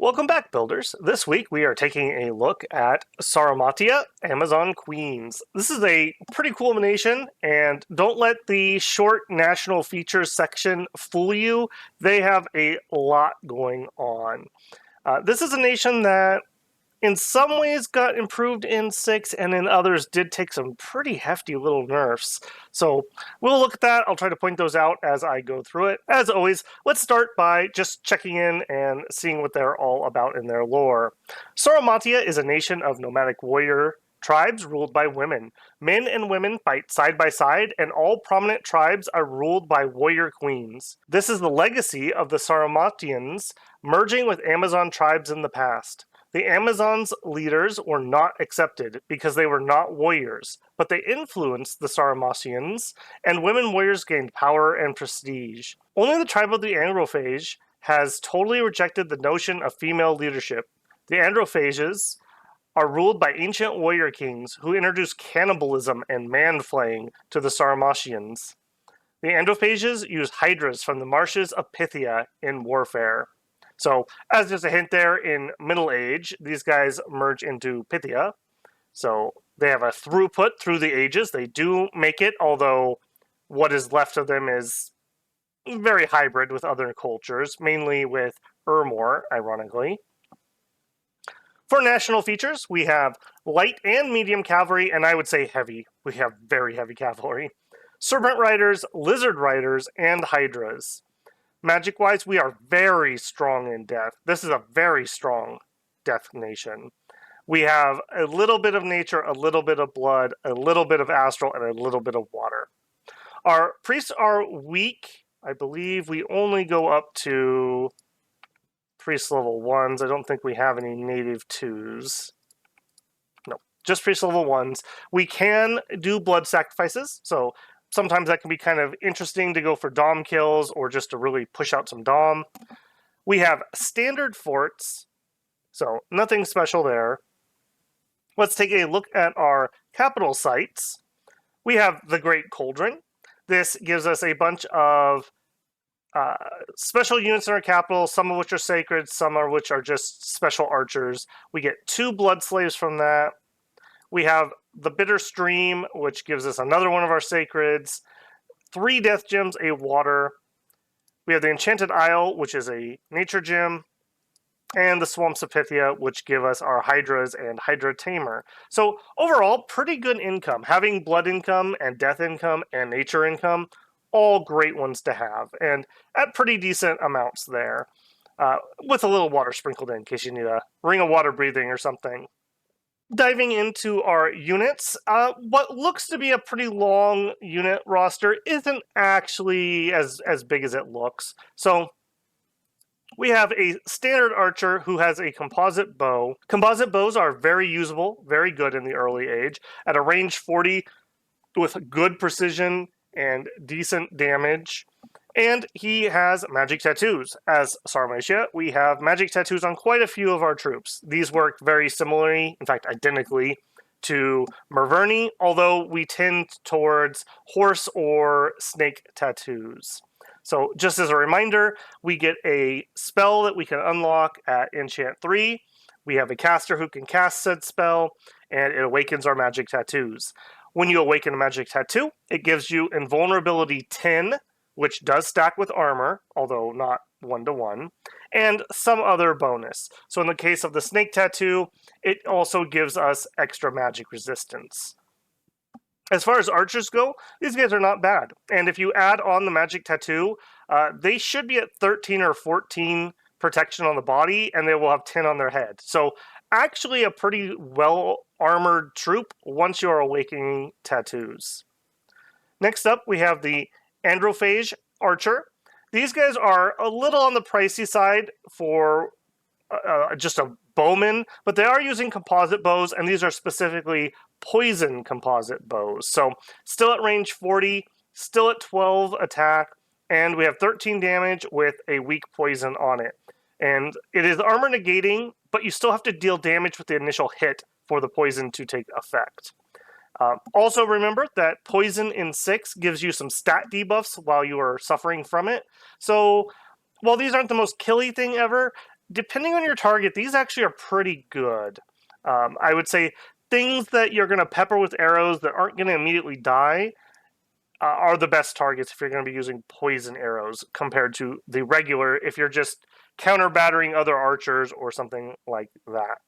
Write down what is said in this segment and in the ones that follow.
Welcome back, builders. This week we are taking a look at Sauromatia, Amazon Queens. This is a pretty cool nation, and don't let the short national features section fool you. They have a lot going on. This is a nation that in some ways got improved in 6, and in others did take some pretty hefty little nerfs. So we'll look at that. I'll try to point those out as I go through it. As always, let's start by just checking in and seeing what they're all about in their lore. Sauromatia is a nation of nomadic warrior tribes ruled by women. Men and women fight side by side, and all prominent tribes are ruled by warrior queens. This is the legacy of the Sauromatians merging with Amazon tribes in the past. The Amazons' leaders were not accepted because they were not warriors, but they influenced the Sauromatians, and women warriors gained power and prestige. Only the tribe of the Androphage has totally rejected the notion of female leadership. The Androphages are ruled by ancient warrior kings who introduced cannibalism and man-flaying to the Sauromatians. The Androphages use hydras from the marshes of Pythia in warfare. So, as just a hint there, in Middle Age, these guys merge into Pythia. So, they have a throughput through the ages. They do make it, although what is left of them is very hybrid with other cultures, mainly with Urmor, ironically. For national features, we have light and medium cavalry, and I would say heavy. We have very heavy cavalry. Serpent riders, lizard riders, and hydras. Magic-wise, we are very strong in death. This is a very strong death nation. We have a little bit of nature, a little bit of blood, a little bit of astral, and a little bit of water. Our priests are weak. I believe we only go up to priest level 1s. I don't think we have any native 2s. No, just priest level 1s. We can do blood sacrifices, so sometimes that can be kind of interesting to go for Dom kills or just to really push out some Dom. We have standard forts, so nothing special there. Let's take a look at our capital sites. We have the Great Cauldron. This gives us a bunch of special units in our capital, some of which are sacred, some of which are just special archers. We get 2 blood slaves from that. We have the Bitter Stream, which gives us another one of our sacreds, 3 death gems, a water. We have the Enchanted Isle, which is a nature gem, and the Swamps of Pythia, which give us our Hydras and Hydra Tamer. So overall, pretty good income. Having blood income and death income and nature income, all great ones to have, and at pretty decent amounts there, with a little water sprinkled in case you need a ring of water breathing or something. Diving into our units, what looks to be a pretty long unit roster isn't actually as big as it looks. So we have a standard archer who has a composite bow. Composite bows are very usable, very good in the early age. At a range 40 with good precision and decent damage. And he has magic tattoos. As Sauromatia, we have magic tattoos on quite a few of our troops. These work very similarly, in fact identically, to Merverni, although we tend towards horse or snake tattoos. So just as a reminder, we get a spell that we can unlock at Enchant 3. We have a caster who can cast said spell, and it awakens our magic tattoos. When you awaken a magic tattoo, it gives you invulnerability 10, which does stack with armor, although not 1-to-1, and some other bonus. So in the case of the snake tattoo, it also gives us extra magic resistance. As far as archers go, these guys are not bad. And if you add on the magic tattoo, they should be at 13 or 14 protection on the body, and they will have 10 on their head. So actually a pretty well-armored troop once you are awakening tattoos. Next up, we have the Androphage Archer. These guys are a little on the pricey side for just a bowman, but they are using composite bows, and these are specifically poison composite bows. So still at range 40, still at 12 attack, and we have 13 damage with a weak poison on it. And it is armor negating, but you still have to deal damage with the initial hit for the poison to take effect. Also remember that poison in 6 gives you some stat debuffs while you are suffering from it. So while these aren't the most killy thing ever, depending on your target, these actually are pretty good. I would say things that you're going to pepper with arrows that aren't going to immediately die are the best targets if you're going to be using poison arrows compared to the regular if you're just counter battering other archers or something like that.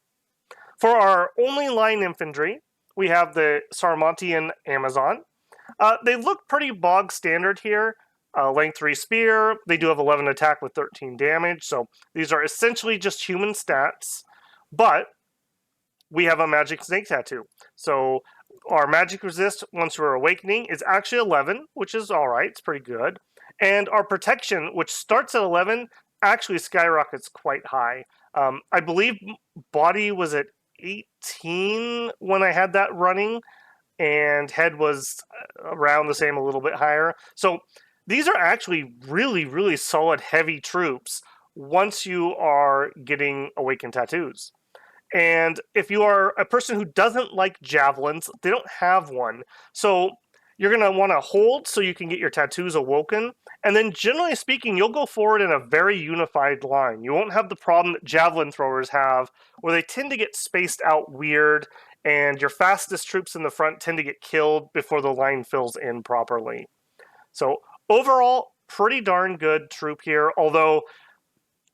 For our only line infantry, we have the Sauromatian Amazon. They look pretty bog standard here. Length 3 spear. They do have 11 attack with 13 damage, so these are essentially just human stats. But we have a magic snake tattoo. So our magic resist once we're awakening is actually 11, which is alright, it's pretty good. And our protection, which starts at 11, actually skyrockets quite high. I believe body was at 18 when I had that running, and head was around the same, a little bit higher. So these are actually really, really solid heavy troops once you are getting awakened tattoos. And if you are a person who doesn't like javelins, they don't have one. So you're going to want to hold so you can get your tattoos awoken. And then generally speaking, you'll go forward in a very unified line. You won't have the problem that javelin throwers have, where they tend to get spaced out weird, and your fastest troops in the front tend to get killed before the line fills in properly. So overall, pretty darn good troop here, although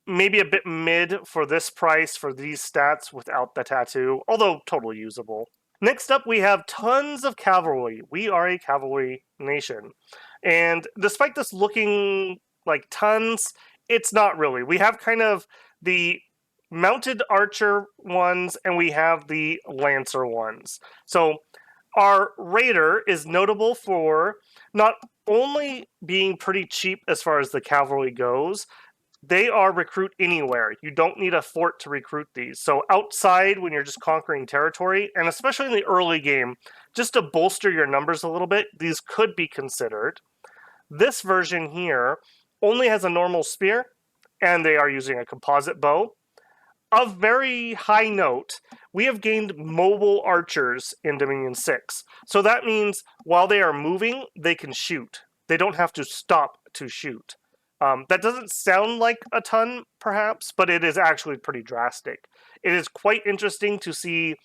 maybe a bit mid for this price for these stats without the tattoo, although totally usable. Next up, we have tons of cavalry. We are a cavalry nation. And despite this looking like tons, it's not really. We have kind of the mounted archer ones and we have the lancer ones. So our raider is notable for not only being pretty cheap as far as the cavalry goes, they are recruit anywhere. You don't need a fort to recruit these. So outside, when you're just conquering territory, and especially in the early game, just to bolster your numbers a little bit, these could be considered. This version here only has a normal spear, and they are using a composite bow. Of very high note, we have gained mobile archers in Dominion 6. So that means while they are moving, they can shoot. They don't have to stop to shoot. That doesn't sound like a ton, perhaps, but it is actually pretty drastic. It is quite interesting to see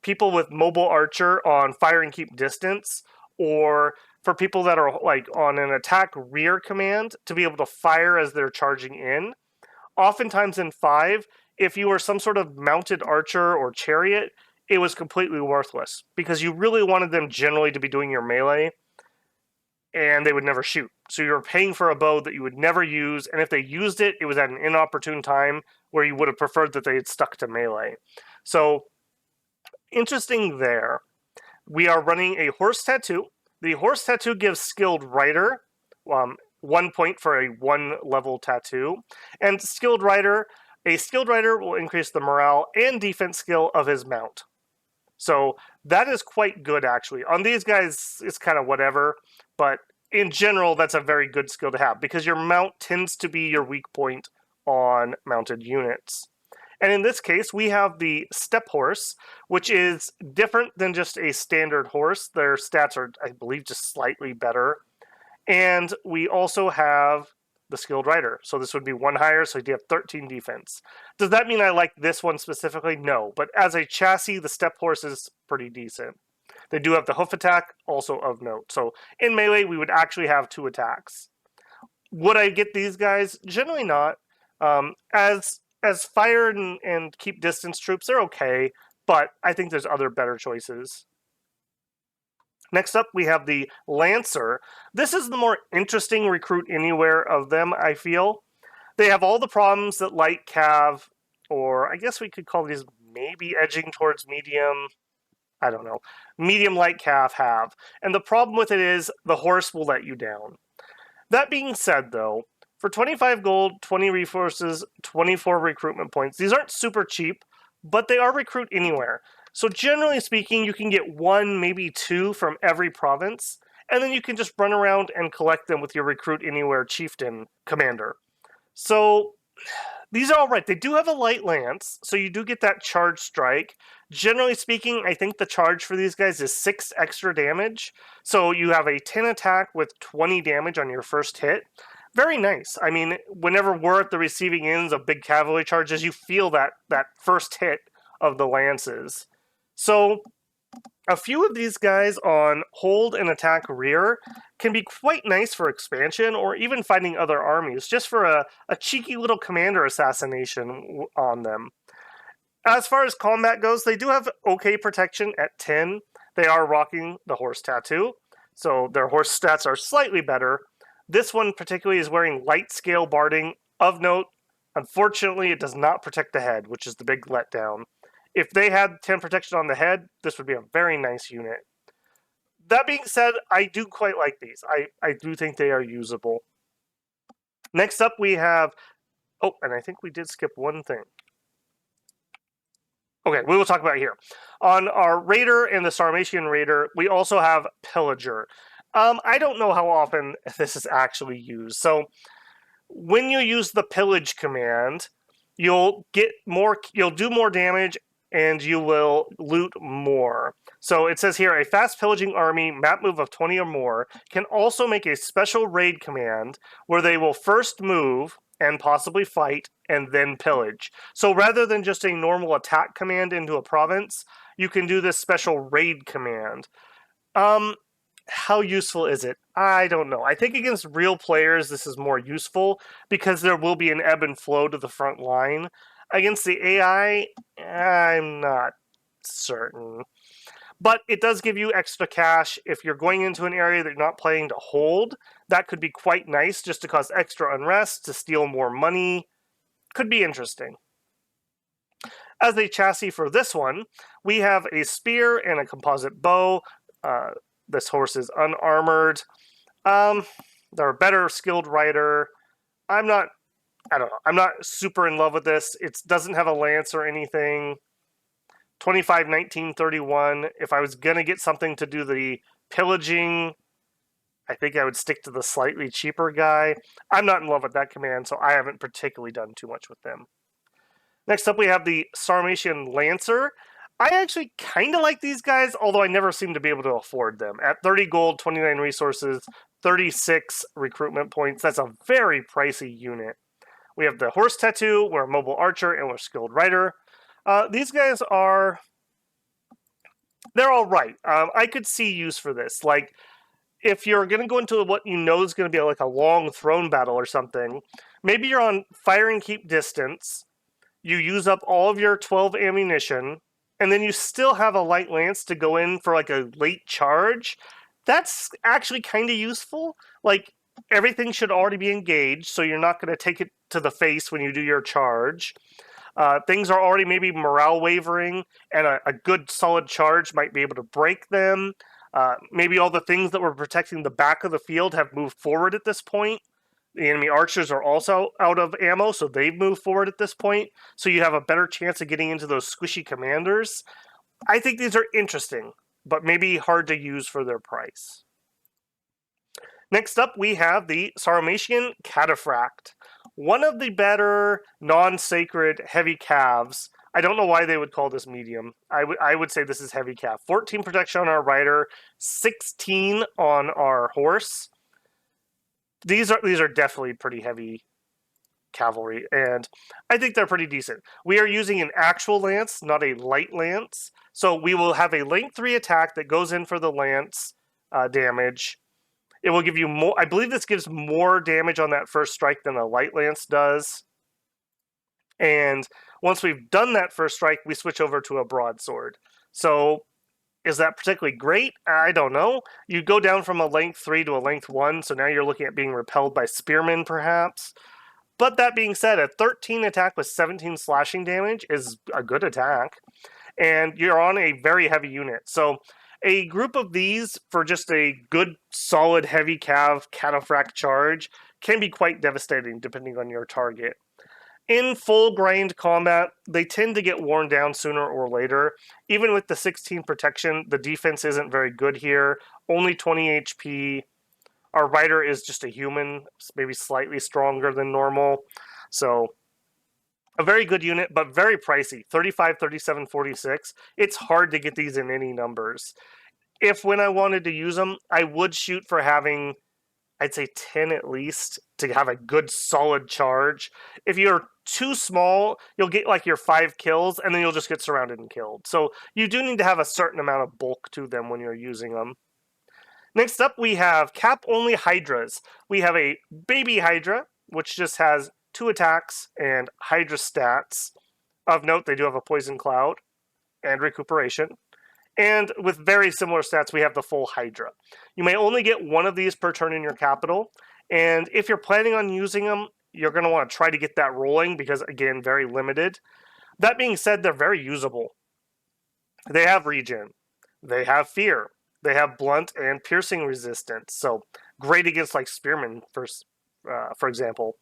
people with mobile archer on fire and keep distance, or for people that are like on an attack rear command to be able to fire as they're charging in. Oftentimes in 5, if you were some sort of mounted archer or chariot, it was completely worthless because you really wanted them generally to be doing your melee, and they would never shoot. So you were paying for a bow that you would never use, and if they used it, it was at an inopportune time where you would have preferred that they had stuck to melee. So, interesting there. We are running a horse tattoo. The horse tattoo gives skilled rider 1 point for a 1 level tattoo, and skilled rider, a skilled rider will increase the morale and defense skill of his mount. So that is quite good, actually. On these guys, it's kind of whatever, but in general, that's a very good skill to have because your mount tends to be your weak point on mounted units. And in this case, we have the step horse, which is different than just a standard horse. Their stats are, I believe, just slightly better. And we also have the skilled rider. So this would be 1 higher, so you have 13 defense. Does that mean I like this one specifically? No, but as a chassis, the step horse is pretty decent. They do have the hoof attack, also of note. So in melee, we would actually have 2 attacks. Would I get these guys? Generally not. As fire and keep distance troops, they're okay, but I think there's other better choices. Next up, we have the Lancer. This is the more interesting recruit anywhere of them, I feel. They have all the problems that light cav, or I guess we could call these maybe edging towards medium, I don't know, medium light cav have. And the problem with it is the horse will let you down. That being said, though, for 25 gold, 20 resources, 24 recruitment points, these aren't super cheap, but they are recruit anywhere. So generally speaking, you can get 1, maybe 2 from every province, and then you can just run around and collect them with your Recruit Anywhere Chieftain commander. So these are all right. They do have a light lance, so you do get that charge strike. Generally speaking, I think the charge for these guys is 6 extra damage. So you have a 10 attack with 20 damage on your first hit. very nice. I mean, whenever we're at the receiving ends of big cavalry charges, you feel that first hit of the lances. So a few of these guys on hold and attack rear can be quite nice for expansion or even fighting other armies, just for a cheeky little commander assassination on them. As far as combat goes, they do have okay protection at 10. They are rocking the horse tattoo, so their horse stats are slightly better. This one particularly is wearing light scale barding. Of note, unfortunately, it does not protect the head, which is the big letdown. If they had 10 protection on the head, this would be a very nice unit. That being said, I do quite like these. I do think they are usable. Next up, we have... Oh, and I think we did skip one thing. Okay, we will talk about it here. On our Raider and the Sauromatian Raider, we also have Pillager. I don't know how often this is actually used. So when you use the Pillage command, you'll do more damage and you will loot more. So it says here, a fast pillaging army, map move of 20 or more, can also make a special raid command where they will first move and possibly fight and then pillage. So rather than just a normal attack command into a province, you can do this special raid command. How useful is it? I don't know. I think against real players this is more useful because there will be an ebb and flow to the front line. Against the AI, I'm not certain. But it does give you extra cash. If you're going into an area that you're not planning to hold, that could be quite nice just to cause extra unrest, to steal more money. Could be interesting. As a chassis for this one, we have a spear and a composite bow. This horse is unarmored. They're a better skilled rider. I don't know. I'm not super in love with this. It doesn't have a lance or anything. 25, 19, 31. If I was going to get something to do the pillaging, I think I would stick to the slightly cheaper guy. I'm not in love with that command, so I haven't particularly done too much with them. Next up, we have the Sauromatian Lancer. I actually kind of like these guys, although I never seem to be able to afford them. At 30 gold, 29 resources, 36 recruitment points, that's a very pricey unit. We have the horse tattoo, we're a mobile archer, and we're a skilled rider. These guys they're all right. I could see use for this. Like, if you're going to go into what you know is going to be like a long throne battle or something, maybe you're on fire and keep distance, you use up all of your 12 ammunition, and then you still have a light lance to go in for like a late charge. That's actually kind of useful. Like, everything should already be engaged, so you're not going to take it to the face when you do your charge. Things are already maybe morale wavering, and a good solid charge might be able to break them. Maybe all the things that were protecting the back of the field have moved forward at this point. The enemy archers are also out of ammo, so they've moved forward at this point. So you have a better chance of getting into those squishy commanders. I think these are interesting, but maybe hard to use for their price. Next up, we have the Sauromatian Cataphract. One of the better non-sacred heavy calves. I don't know why they would call this medium. I would say this is heavy calf. 14 protection on our rider, 16 on our horse. These are definitely pretty heavy cavalry, and I think they're pretty decent. We are using an actual lance, not a light lance. So we will have a length 3 attack that goes in for the lance damage. It will give you more. I believe this gives more damage on that first strike than a light lance does. And once we've done that first strike, we switch over to a broadsword. So is that particularly great? I don't know. You go down from a length 3 to a length 1, so now you're looking at being repelled by spearmen, perhaps. But that being said, a 13 attack with 17 slashing damage is a good attack. And you're on a very heavy unit. So a group of these for just a good, solid, heavy cataphract charge can be quite devastating depending on your target. In full grind combat, they tend to get worn down sooner or later. Even with the 16 protection, the defense isn't very good here. Only 20 HP. Our rider is just a human, maybe slightly stronger than normal. So a very good unit, but very pricey. 35, 37, 46. It's hard to get these in any numbers. If when I wanted to use them, I would shoot for having I'd say 10 at least to have a good solid charge. If you're too small, you'll get like your 5 kills and then you'll just get surrounded and killed. So you do need to have a certain amount of bulk to them when you're using them. Next up, we have cap-only Hydras. We have a baby Hydra, which just has 2 attacks and Hydra stats. Of note, they do have a Poison Cloud and Recuperation. And with very similar stats, we have the full Hydra. You may only get one of these per turn in your capital, and if you're planning on using them, you're going to want to try to get that rolling because, again, very limited. That being said, they're very usable. They have regen. They have fear. They have blunt and piercing resistance, so great against like spearmen, for example.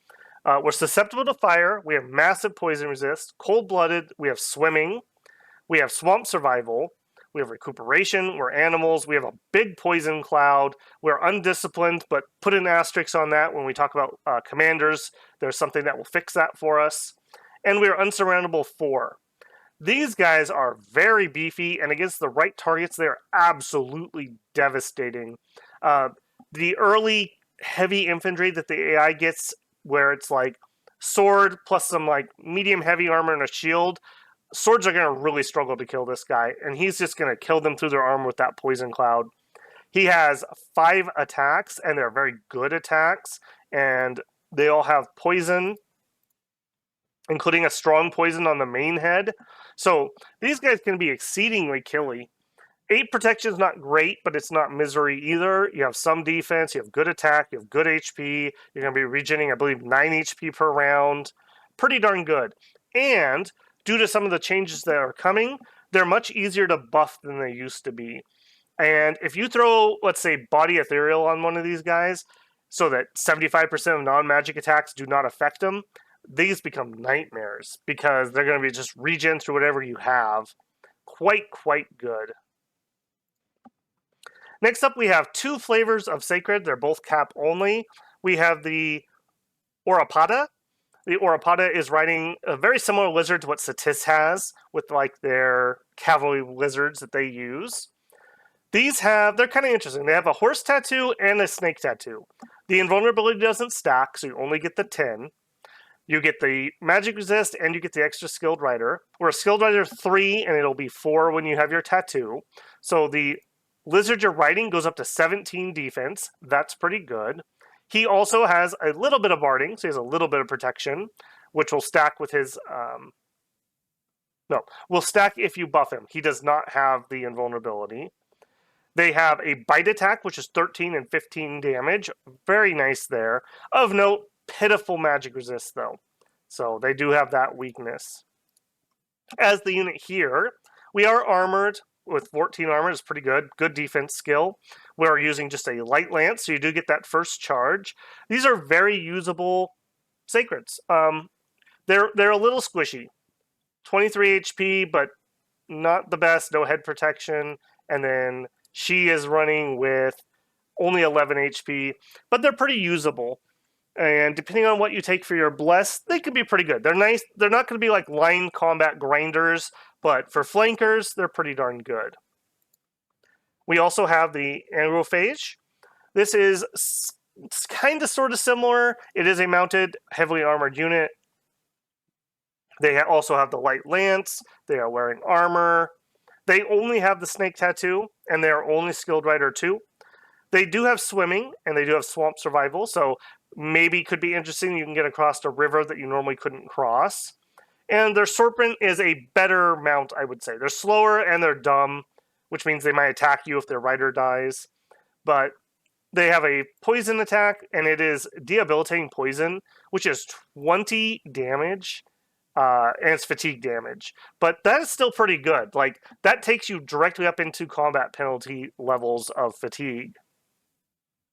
We're susceptible to fire. We have massive poison resist. Cold-blooded. We have swimming. We have swamp survival. We have recuperation. We're animals. We have a big poison cloud. We're undisciplined, but put an asterisk on that when we talk about commanders. There's something that will fix that for us. And we're unsurroundable 4. These guys are very beefy, and against the right targets, they're absolutely devastating. The early heavy infantry that the AI gets, where it's like sword plus some like medium heavy armor and a shield, swords are going to really struggle to kill this guy, and he's just going to kill them through their armor with that poison cloud. He has 5 attacks, and they're very good attacks, and they all have poison, including a strong poison on the main head. So these guys can be exceedingly killy. 8 protection is not great, but it's not misery either. You have some defense, you have good attack, you have good HP. You're going to be regenerating, I believe, 9 HP per round. Pretty darn good. And due to some of the changes that are coming, they're much easier to buff than they used to be. And if you throw, let's say, Body Ethereal on one of these guys, so that 75% of non-magic attacks do not affect them, these become nightmares because they're going to be just regen through whatever you have. Quite good. Next up, we have 2 flavors of Sacred. They're both cap only. We have the Auropoda. The Auropoda is riding a very similar lizard to what Satis has, with like their cavalry lizards that they use. They're kind of interesting. They have a horse tattoo and a snake tattoo. The invulnerability doesn't stack, so you only get the 10. You get the magic resist, and you get the extra skilled rider. We're a skilled rider 3, and it'll be 4 when you have your tattoo. So the lizard you're riding goes up to 17 defense. That's pretty good. He also has a little bit of barding, so he has a little bit of protection, which will stack with his... will stack if you buff him. He does not have the invulnerability. They have a bite attack, which is 13 and 15 damage. Very nice there. Of note, pitiful magic resist, though. So they do have that weakness. As the unit here, we are armored with 14 armor. Is pretty good. Good defense skill. We're using just a light lance, so you do get that first charge. These are very usable sacreds. They're a little squishy. 23 HP, but not the best. No head protection. And then she is running with only 11 HP, but they're pretty usable. And depending on what you take for your bless, they could be pretty good. They're nice. They're not going to be like line combat grinders, but for flankers, they're pretty darn good. We also have the Aerophage. This is kind of sort of similar. It is a mounted, heavily armored unit. They also have the light lance. They are wearing armor. They only have the snake tattoo, and they are only skilled rider 2. They do have swimming, and they do have swamp survival, so maybe could be interesting. You can get across a river that you normally couldn't cross. And their serpent is a better mount, I would say. They're slower and they're dumb, which means they might attack you if their rider dies. But they have a poison attack, and it is debilitating poison, which is 20 damage, and it's fatigue damage. But that is still pretty good. Like, that takes you directly up into combat penalty levels of fatigue.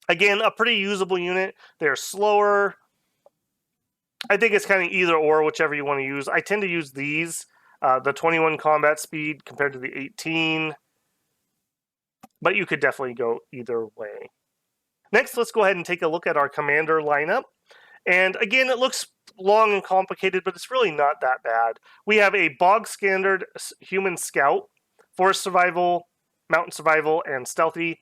Again, a pretty usable unit. They're slower. I think it's kind of either or, whichever you want to use. I tend to use these, the 21 combat speed compared to the 18. But you could definitely go either way. Next, let's go ahead and take a look at our commander lineup. And again, it looks long and complicated, but it's really not that bad. We have a bog standard human scout, forest survival, mountain survival, and stealthy.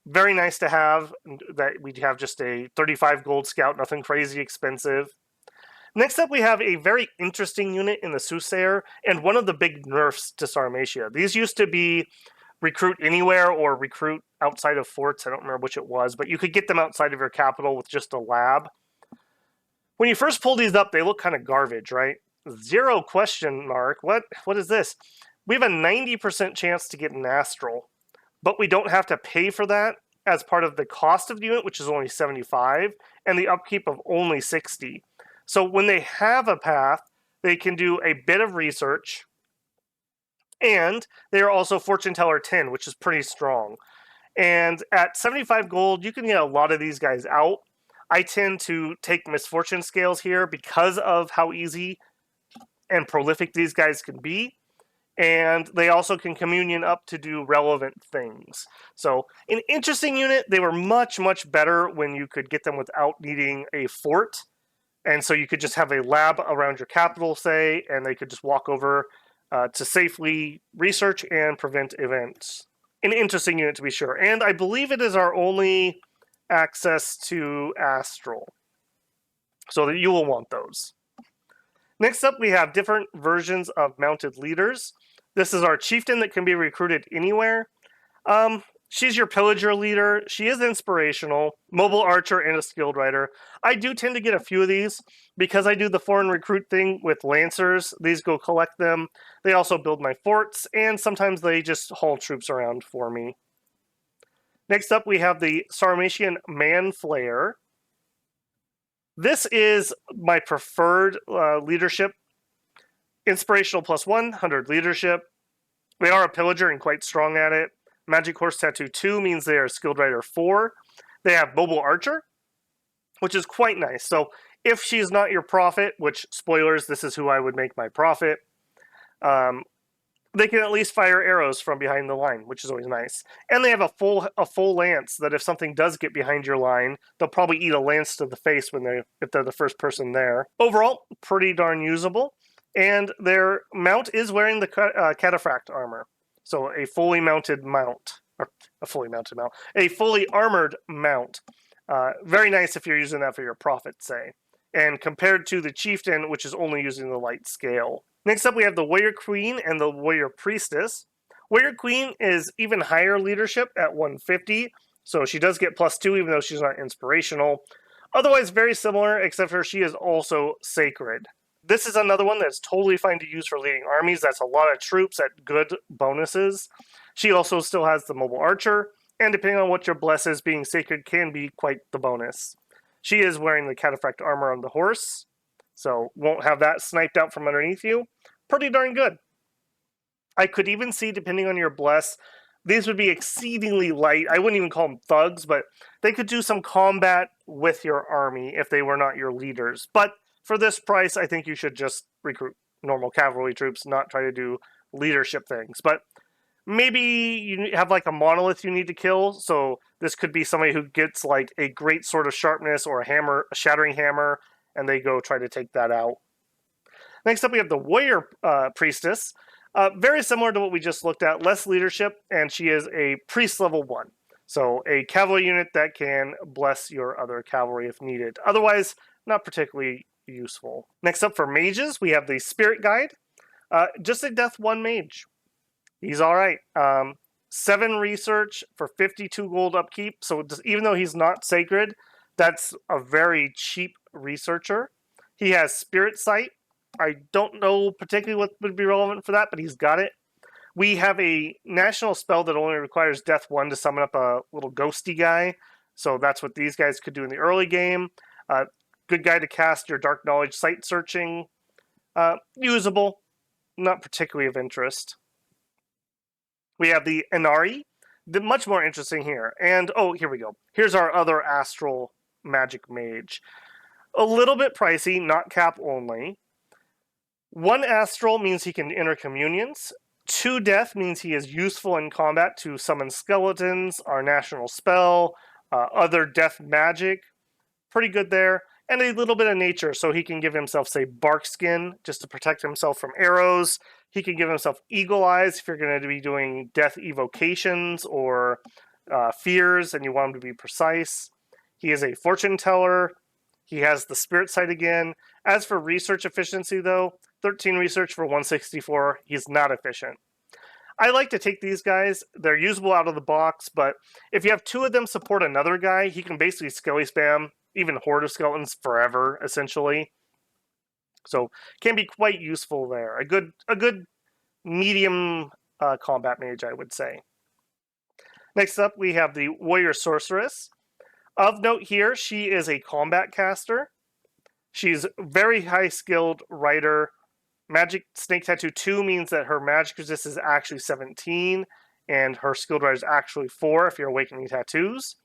Very nice to have. That we have just a 35 gold scout, nothing crazy expensive. Next up, we have a very interesting unit in the Soothsayer, and one of the big nerfs to Sauromatia. These used to be recruit anywhere or recruit outside of forts. I don't remember which it was, but you could get them outside of your capital with just a lab. When you first pull these up, they look kind of garbage, right? 0 question mark. What is this? We have a 90% chance to get an Astral, but we don't have to pay for that as part of the cost of the unit, which is only 75, and the upkeep of only 60. So when they have a path, they can do a bit of research, and they are also Fortune Teller 10, which is pretty strong. And at 75 gold, you can get a lot of these guys out. I tend to take misfortune scales here because of how easy and prolific these guys can be. And they also can communion up to do relevant things. So an interesting unit. They were much, much better when you could get them without needing a fort. And so you could just have a lab around your capital, say, and they could just walk over to safely research and prevent events. An interesting unit to be sure. And I believe it is our only access to Astral. So that you will want those. Next up, we have different versions of mounted leaders. This is our chieftain that can be recruited anywhere. She's your pillager leader. She is inspirational, mobile archer, and a skilled rider. I do tend to get a few of these because I do the foreign recruit thing with lancers. These go collect them. They also build my forts, and sometimes they just haul troops around for me. Next up, we have the Sauromatian Man Flayer. This is my preferred leadership. Inspirational +1, 100 leadership. They are a pillager and quite strong at it. Magic Horse Tattoo 2 means they are skilled rider 4. They have mobile archer, which is quite nice. So if she's not your prophet, which, spoilers, this is who I would make my prophet, they can at least fire arrows from behind the line, which is always nice. And they have a full lance that if something does get behind your line, they'll probably eat a lance to the face if they're the first person there. Overall, pretty darn usable. And their mount is wearing the cataphract armor. So a fully mounted mount, or a fully armored mount. Very nice if you're using that for your prophet, say. And compared to the chieftain, which is only using the light scale. Next up, we have the Warrior Queen and the Warrior Priestess. Warrior Queen is even higher leadership at 150, so she does get +2 even though she's not inspirational. Otherwise, very similar, except for she is also sacred. This is another one that's totally fine to use for leading armies. That's a lot of troops at good bonuses. She also still has the mobile archer, and depending on what your bless is, being sacred can be quite the bonus. She is wearing the cataphract armor on the horse, so won't have that sniped out from underneath you. Pretty darn good. I could even see, depending on your bless, these would be exceedingly light. I wouldn't even call them thugs, but they could do some combat with your army if they were not your leaders. But for this price, I think you should just recruit normal cavalry troops, not try to do leadership things. But maybe you have like a monolith you need to kill, so this could be somebody who gets like a great sword of sharpness or a shattering hammer, and they go try to take that out. Next up, we have the Warrior Priestess. Very similar to what we just looked at, less leadership, and she is a priest level 1. So a cavalry unit that can bless your other cavalry if needed. Otherwise, not particularly useful. Next up for mages, we have the Spirit Guide. Just a Death 1 mage. He's alright. 7 research for 52 gold upkeep. So even though he's not sacred, that's a very cheap researcher. He has Spirit Sight. I don't know particularly what would be relevant for that, but he's got it. We have a national spell that only requires Death 1 to summon up a little ghosty guy. So that's what these guys could do in the early game. Good guy to cast your Dark Knowledge Sight Searching. Usable. Not particularly of interest. We have the Inari. Much more interesting here. And, oh, here we go. Here's our other Astral Magic Mage. A little bit pricey, not cap only. 1 Astral means he can enter communions. 2 Death means he is useful in combat to summon skeletons, our national spell, other death magic. Pretty good there. And a little bit of nature, so he can give himself, say, bark skin, just to protect himself from arrows. He can give himself eagle eyes if you're going to be doing death evocations or fears and you want him to be precise. He is a fortune teller. He has the spirit sight again. As for research efficiency, though, 13 research for 164. He's not efficient. I like to take these guys. They're usable out of the box, but if you have two of them support another guy, he can basically skelly spam even Horde of Skeletons forever, essentially. So can be quite useful there. A good medium combat mage, I would say. Next up, we have the Warrior Sorceress. Of note here, she is a combat caster. She's very high skilled writer. Magic Snake Tattoo 2 means that her magic resist is actually 17, and her skilled writer is actually 4 if you're awakening tattoos.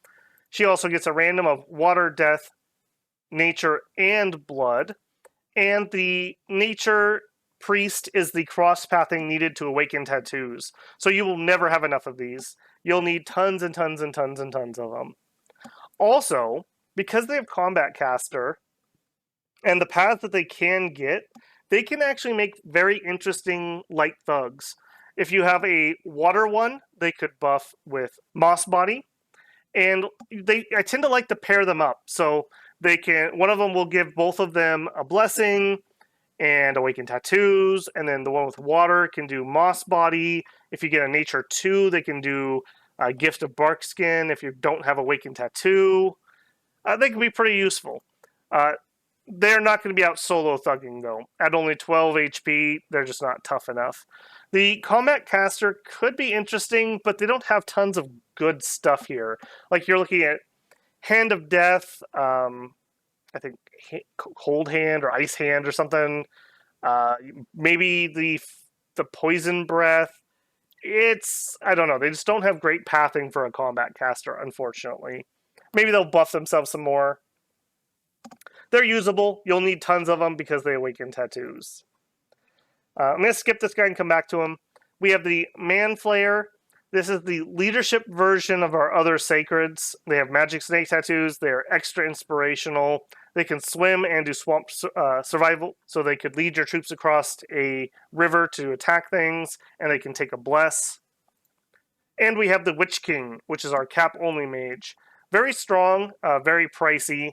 She also gets a random of water, death, nature, and blood. And the nature priest is the cross-pathing needed to awaken tattoos. So you will never have enough of these. You'll need tons and tons and tons and tons of them. Also, because they have combat caster, and the paths that they can get, they can actually make very interesting light thugs. If you have a water one, they could buff with Moss Body. And I tend to like to pair them up. So they can, one of them will give both of them a blessing and awaken tattoos, and then the one with water can do Moss Body. If you get a nature 2, they can do a gift of bark skin if you don't have awaken tattoo. They can be pretty useful. They're not going to be out solo thugging, though. At only 12 HP, they're just not tough enough. The combat caster could be interesting, but they don't have tons of good stuff here. Like, you're looking at Hand of Death, I think Cold Hand or Ice Hand or something. Maybe the Poison Breath. I don't know. They just don't have great pathing for a combat caster, unfortunately. Maybe they'll buff themselves some more. They're usable. You'll need tons of them because they awaken tattoos. I'm going to skip this guy and come back to him. We have the Manflayer. This is the leadership version of our other sacreds. They have magic snake tattoos. They're extra inspirational. They can swim and do swamp survival, so they could lead your troops across a river to attack things, and they can take a bless. And we have the Witch King, which is our cap-only mage. Very strong, very pricey.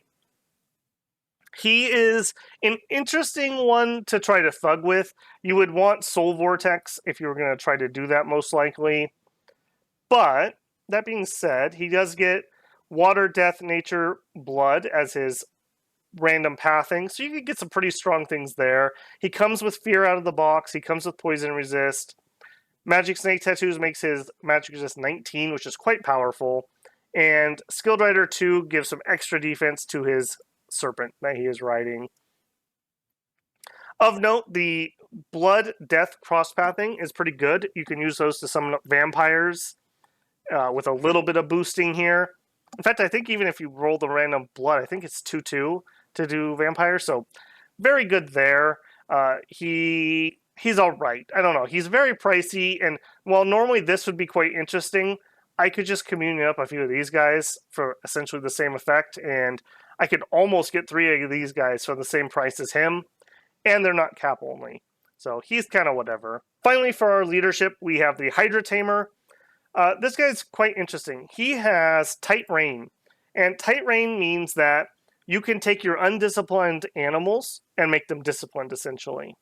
He is an interesting one to try to thug with. You would want Soul Vortex if you were going to try to do that, most likely. But, that being said, he does get Water, Death, Nature, Blood as his random pathing, so you can get some pretty strong things there. He comes with Fear out of the box. He comes with Poison Resist. Magic Snake Tattoos makes his Magic Resist 19, which is quite powerful. And Skilled Rider 2 gives some extra defense to his Serpent that he is riding. Of note, the Blood Death cross-pathing is pretty good. You can use those to summon up vampires with a little bit of boosting here. In fact, I think even if you roll the random Blood, I think it's 2/2 to do vampires, so very good there. He's alright. I don't know. He's very pricey, and while normally this would be quite interesting, I could just communion up a few of these guys for essentially the same effect, and I could almost get 3 of these guys for the same price as him, and they're not cap only. So he's kind of whatever. Finally, for our leadership, we have the Hydra Tamer. This guy's quite interesting. He has Tight Rein, and Tight Rein means that you can take your undisciplined animals and make them disciplined, essentially.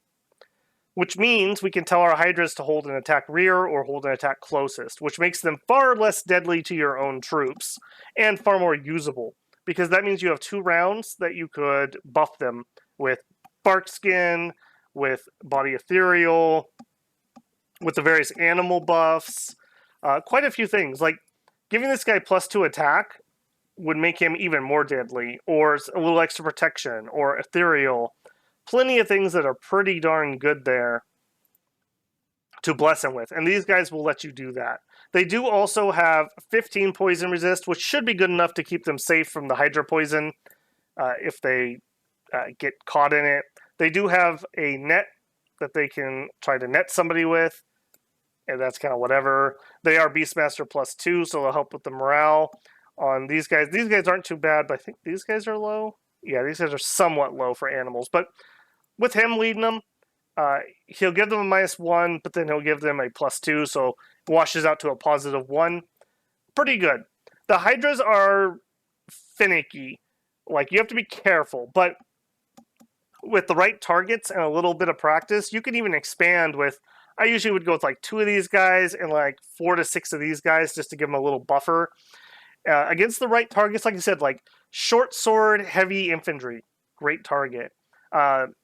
Which means we can tell our Hydras to hold an attack rear or hold an attack closest, which makes them far less deadly to your own troops, and far more usable. Because that means you have 2 rounds that you could buff them with Bark Skin, with Body Ethereal, with the various animal buffs. Quite a few things. Like, giving this guy +2 attack would make him even more deadly, or a little extra protection, or Ethereal. Plenty of things that are pretty darn good there to bless him with. And these guys will let you do that. They do also have 15 poison resist, which should be good enough to keep them safe from the Hydra poison if they get caught in it. They do have a net that they can try to net somebody with, and that's kind of whatever. They are Beastmaster +2, so they'll help with the morale on these guys. These guys aren't too bad, but I think these guys are low. Yeah, these guys are somewhat low for animals, but with him leading them, he'll give them a -1, but then he'll give them a +2, so it washes out to a +1. pretty good. The Hydras are finicky. Like, you have to be careful, but with the right targets and a little bit of practice, you can even expand with. I usually would go with like 2 of these guys and like 4 to 6 of these guys just to give them a little buffer. Against the right targets, like I said, like short sword, heavy infantry, great target.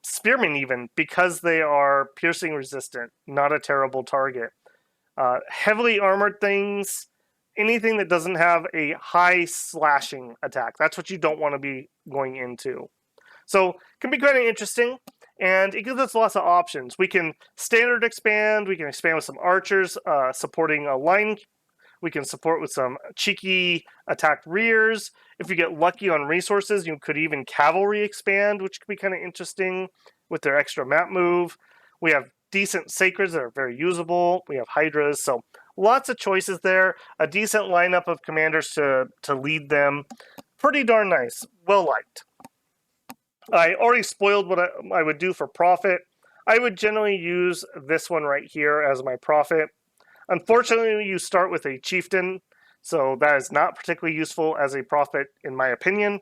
Spearmen, even, because they are piercing resistant, not a terrible target. Heavily armored things, anything that doesn't have a high slashing attack. That's what you don't want to be going into. So it can be kind of interesting, and it gives us lots of options. We can standard expand, we can expand with some archers supporting a line. We can support with some cheeky attack rears. If you get lucky on resources, you could even cavalry expand, which could be kind of interesting with their extra map move. We have decent sacreds that are very usable. We have hydras, so lots of choices there. A decent lineup of commanders to lead them. Pretty darn nice. Well liked. I already spoiled what I would do for profit. I would generally use this one right here as my profit. Unfortunately, you start with a chieftain, so that is not particularly useful as a profit, in my opinion.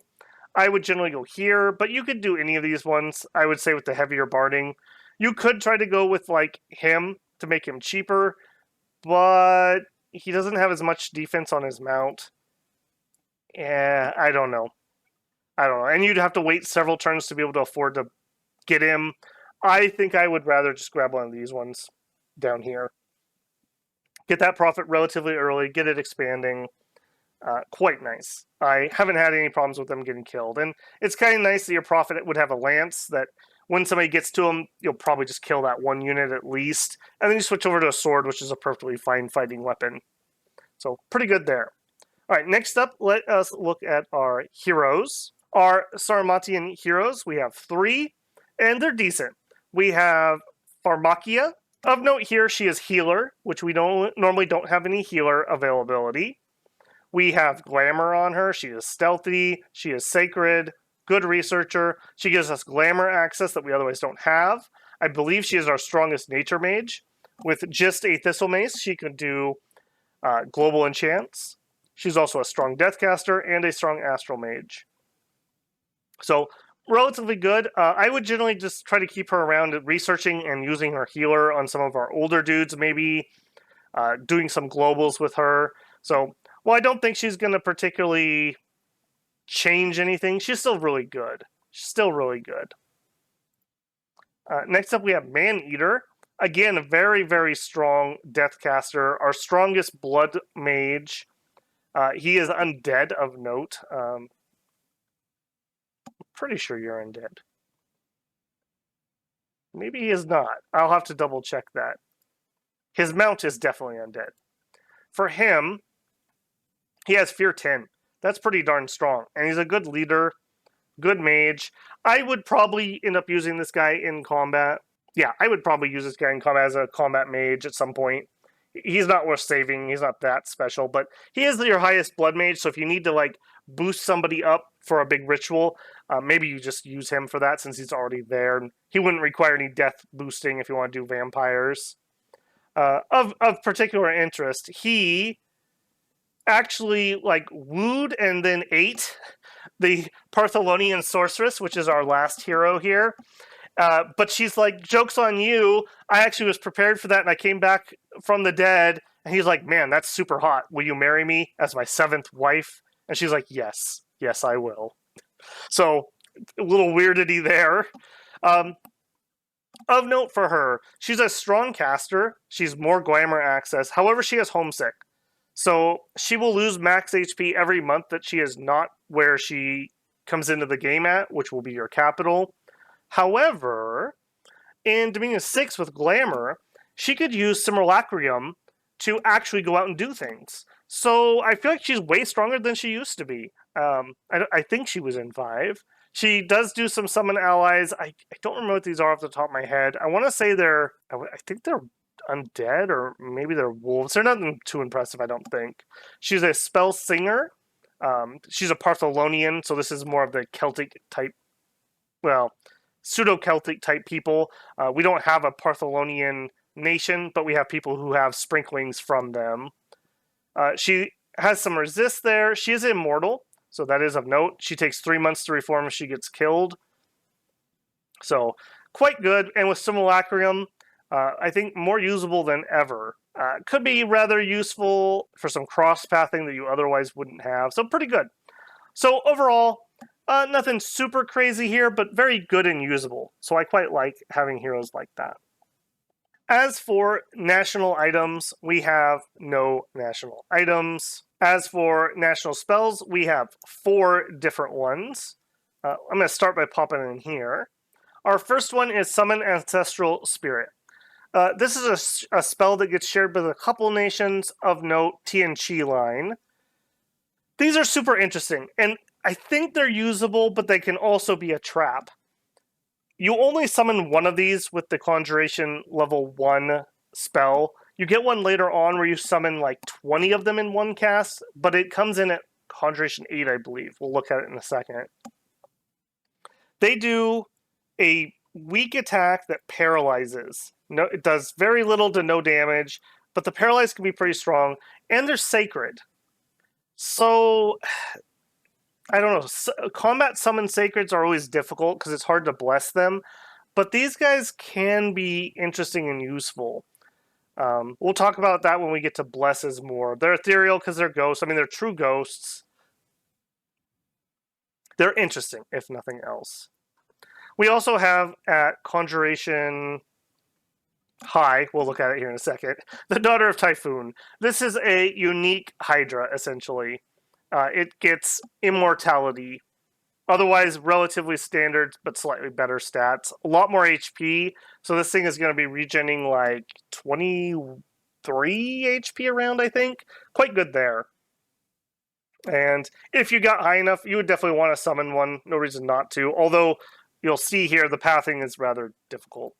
I would generally go here, but you could do any of these ones. I would say with the heavier barding. You could try to go with like him to make him cheaper, but he doesn't have as much defense on his mount. Yeah, I don't know. And you'd have to wait several turns to be able to afford to get him. I think I would rather just grab one of these ones down here. Get that profit relatively early, get it expanding. Quite nice. I haven't had any problems with them getting killed. And it's kind of nice that your profit would have a lance that when somebody gets to them, you'll probably just kill that one unit at least. And then you switch over to a sword, which is a perfectly fine fighting weapon. So pretty good there. All right, next up, let us look at our heroes. Our Sauromatian heroes, we have 3, and they're decent. We have Pharmakia. Of note here, she is healer, which we normally don't have any healer availability. We have glamour on her. She is stealthy. She is sacred. Good researcher. She gives us glamour access that we otherwise don't have. I believe she is our strongest nature mage. With just a thistle mace, she could do global enchants. She's also a strong deathcaster and a strong astral mage. So relatively good. I would generally just try to keep her around researching and using her healer on some of our older dudes, maybe doing some globals with her. So while I don't think she's going to particularly change anything, she's still really good. Next up, we have Man-Eater. Again, a very, very strong Deathcaster. Our strongest Blood Mage. He is undead of note. I'm pretty sure you're undead. Maybe he is not. I'll have to double check that. His mount is definitely undead. For him, he has Fear 10. That's pretty darn strong. And he's a good leader, good mage. I would probably end up using this guy in combat. Yeah, I would probably use this guy in combat as a combat mage at some point. He's not worth saving. He's not that special, but he is your highest blood mage, so if you need to like boost somebody up for a big ritual, maybe you just use him for that since he's already there. He wouldn't require any death boosting if you want to do vampires. Of particular interest, he actually like wooed and then ate the Partholonian sorceress, which is our last hero here. But she's like, joke's on you. I actually was prepared for that, and I came back from the dead. And he's like, man, that's super hot. Will you marry me as my 7th wife? And she's like, yes, I will. So a little weirdity there. Of note for her, she's a strong caster. She's more glamour access. However, she has homesick. So she will lose max HP every month that she is not where she comes into the game at, which will be your capital. However, in Dominion 6 with Glamour, she could use Simulacrum to actually go out and do things. So I feel like she's way stronger than she used to be. I think she was in 5. She does do some summon allies. I don't remember what these are off the top of my head. I want to say I think they're undead, or maybe they're wolves. They're not too impressive, I don't think. She's a spell singer. She's a Partholonian, so this is more of the Celtic type, well, pseudo-Celtic type people. We don't have a Partholonian nation, but we have people who have sprinklings from them. She Has some resist there. She is immortal, so that is of note. She takes 3 months to reform if she gets killed. So quite good. And with Simulacrum, I think more usable than ever. Could be rather useful for some cross-pathing that you otherwise wouldn't have. So pretty good. So overall, nothing super crazy here, but very good and usable. So I quite like having heroes like that. As for national items, we have no national items. As for national spells, we have 4 different ones. I'm going to start by popping in here. Our first one is Summon Ancestral Spirit. This is a spell that gets shared with a couple nations of note, T and Chi line. These are super interesting, and I think they're usable, but they can also be a trap. You only summon one of these with the Conjuration level 1 spell. You get one later on where you summon like 20 of them in one cast, but it comes in at Conjuration 8, I believe. We'll look at it in a second. They do a weak attack that paralyzes. No, it does very little to no damage, but the paralyze can be pretty strong, and they're sacred. So I don't know. Combat summon sacreds are always difficult because it's hard to bless them, but these guys can be interesting and useful. We'll talk about that when we get to blesses more. They're ethereal because they're ghosts. I mean, they're true ghosts. They're interesting, if nothing else. We also have at Conjuration High, we'll look at it here in a second, the Daughter of Typhoon. This is a unique Hydra, essentially. It gets immortality, otherwise relatively standard, but slightly better stats. A lot more HP, so this thing is going to be regenning like 23 HP around, I think. Quite good there. And if you got high enough, you would definitely want to summon one. No reason not to, although you'll see here the pathing is rather difficult.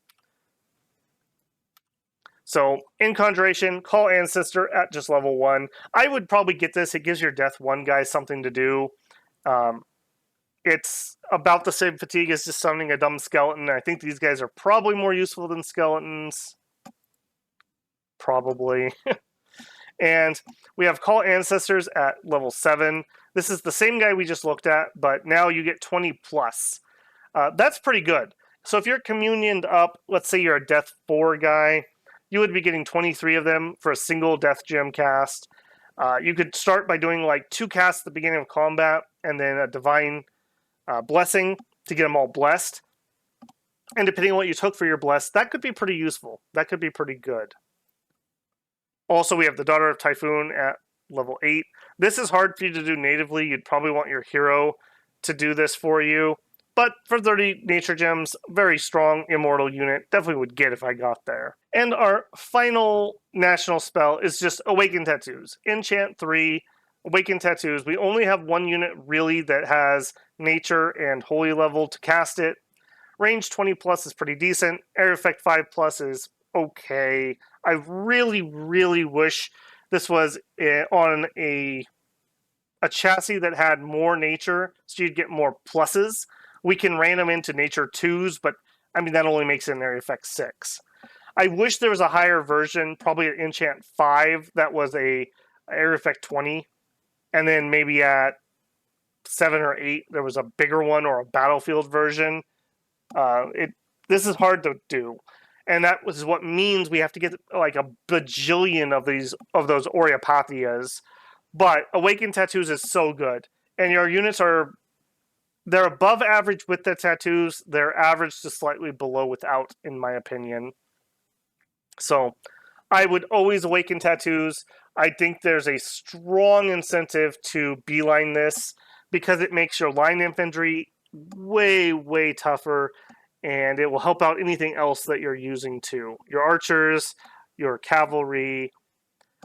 So, in Conjuration, call Ancestor at just level 1. I would probably get this. It gives your Death 1 guy something to do. It's about the same fatigue as just summoning a dumb skeleton. I think these guys are probably more useful than skeletons. Probably. And we have Call Ancestors at level 7. This is the same guy we just looked at, but now you get 20 plus. That's pretty good. So if you're communioned up, let's say you're a Death 4 guy, you would be getting 23 of them for a single Death Gem cast. You could start by doing like 2 casts at the beginning of combat, and then a Divine Blessing to get them all blessed. And depending on what you took for your bless, that could be pretty useful. That could be pretty good. Also, we have the Daughter of Typhoon at level 8. This is hard for you to do natively. You'd probably want your hero to do this for you. But for 30 nature gems, very strong immortal unit. Definitely would get if I got there. And our final national spell is just Awaken Tattoos. Enchant 3, Awaken Tattoos. We only have one unit really that has nature and holy level to cast it. Range 20 plus is pretty decent. Area effect 5 plus is okay. I really, really wish this was on a chassis that had more nature, so you'd get more pluses. We can random into nature 2s, but I mean that only makes it an area effect 6. I wish there was a higher version, probably an enchant 5 that was a area effect 20, and then maybe at 7 or 8 there was a bigger one or a battlefield version. This is hard to do. And that was what means we have to get like a bajillion of those Oreopathias. But Awaken Tattoos is so good. And your units they're above average with the tattoos. They're average to slightly below without, in my opinion. So I would always Awaken Tattoos. I think there's a strong incentive to beeline this because it makes your line infantry way, way tougher. And it will help out anything else that you're using too. Your archers, your cavalry,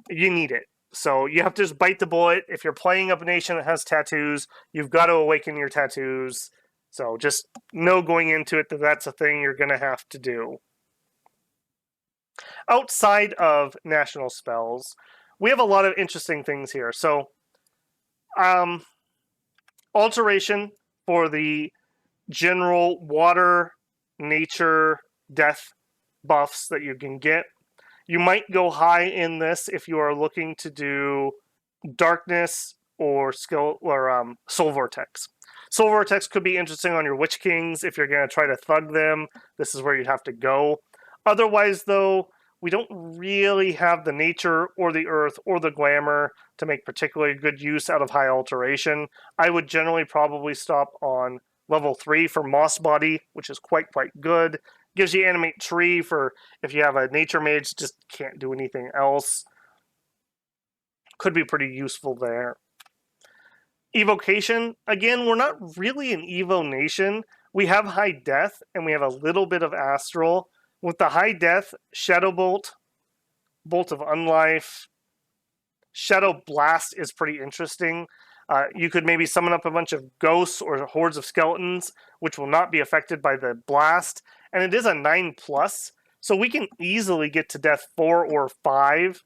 you need it. So you have to just bite the bullet. If you're playing up a nation that has tattoos, you've got to awaken your tattoos. So just know going into it that that's a thing you're going to have to do. Outside of national spells, we have a lot of interesting things here. So, alteration for the general water, nature, death buffs that you can get. You might go high in this if you are looking to do darkness, or skill or soul vortex. Soul vortex could be interesting on your Witch Kings if you're going to try to thug them. This is where you'd have to go. Otherwise, though, we don't really have the nature or the earth or the glamour to make particularly good use out of high alteration. I would generally probably stop on level 3 for Moss Body, which is quite good. Gives you Animate Tree for if you have a nature mage, just can't do anything else. Could be pretty useful there. Evocation, again, we're not really an Evo nation. We have High Death, and we have a little bit of Astral. With the High Death, Shadow Bolt, Bolt of Unlife, Shadow Blast is pretty interesting. You could maybe summon up a bunch of ghosts or hordes of skeletons, which will not be affected by the blast. And it is a 9+, so we can easily get to death 4 or 5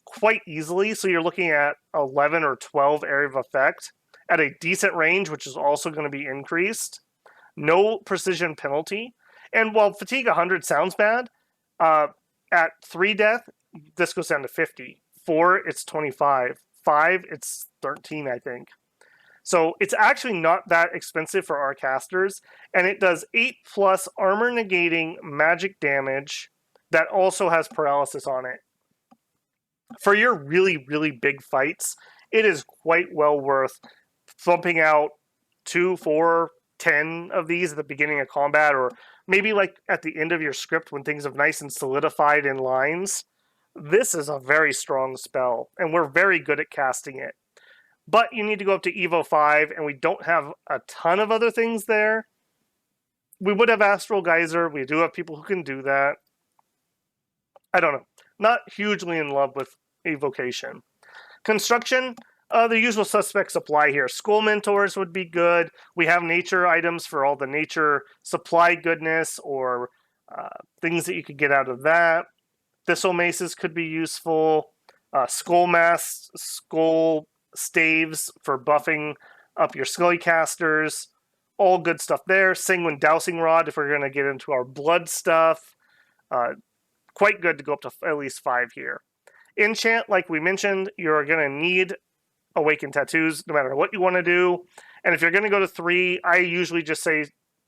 quite easily. So you're looking at 11 or 12 area of effect at a decent range, which is also going to be increased. No precision penalty. And while Fatigue 100 sounds bad, at 3 death, this goes down to 50. 4, it's 25. 5, it's 13, I think. So it's actually not that expensive for our casters, and it does 8+ armor negating magic damage that also has paralysis on it. For your really big fights, it is quite well worth thumping out 2, 4, 10 of these at the beginning of combat, or maybe like at the end of your script when things have nice and solidified in lines. This is a very strong spell, and we're very good at casting it. But you need to go up to Evo 5, and we don't have a ton of other things there. We would have Astral Geyser. We do have people who can do that. I don't know. Not hugely in love with Evocation. Construction, the usual suspects apply here. Skull Mentors would be good. We have nature items for all the nature supply goodness or things that you could get out of that. Thistle Maces could be useful. Skull Masks, Skull Staves for buffing up your Scully casters. All good stuff there. Sanguine Dowsing Rod if we're going to get into our blood stuff. Quite good to go up to at least 5 here. Enchant, like we mentioned, you're going to need Awakened Tattoos no matter what you want to do. And if you're going to go to 3, I usually just say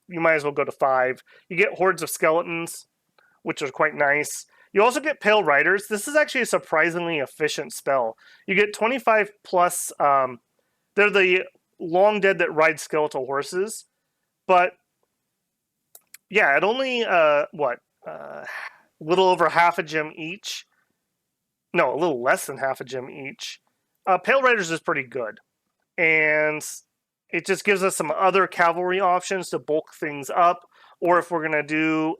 you might as well go to 5. You get Hordes of Skeletons, which are quite nice. You also get Pale Riders. This is actually a surprisingly efficient spell. You get 25+, they're the long dead that ride skeletal horses. But, yeah, at only, a little over half a gem each. No, a little less than half a gem each. Pale Riders is pretty good. And it just gives us some other cavalry options to bulk things up. Or if we're going to do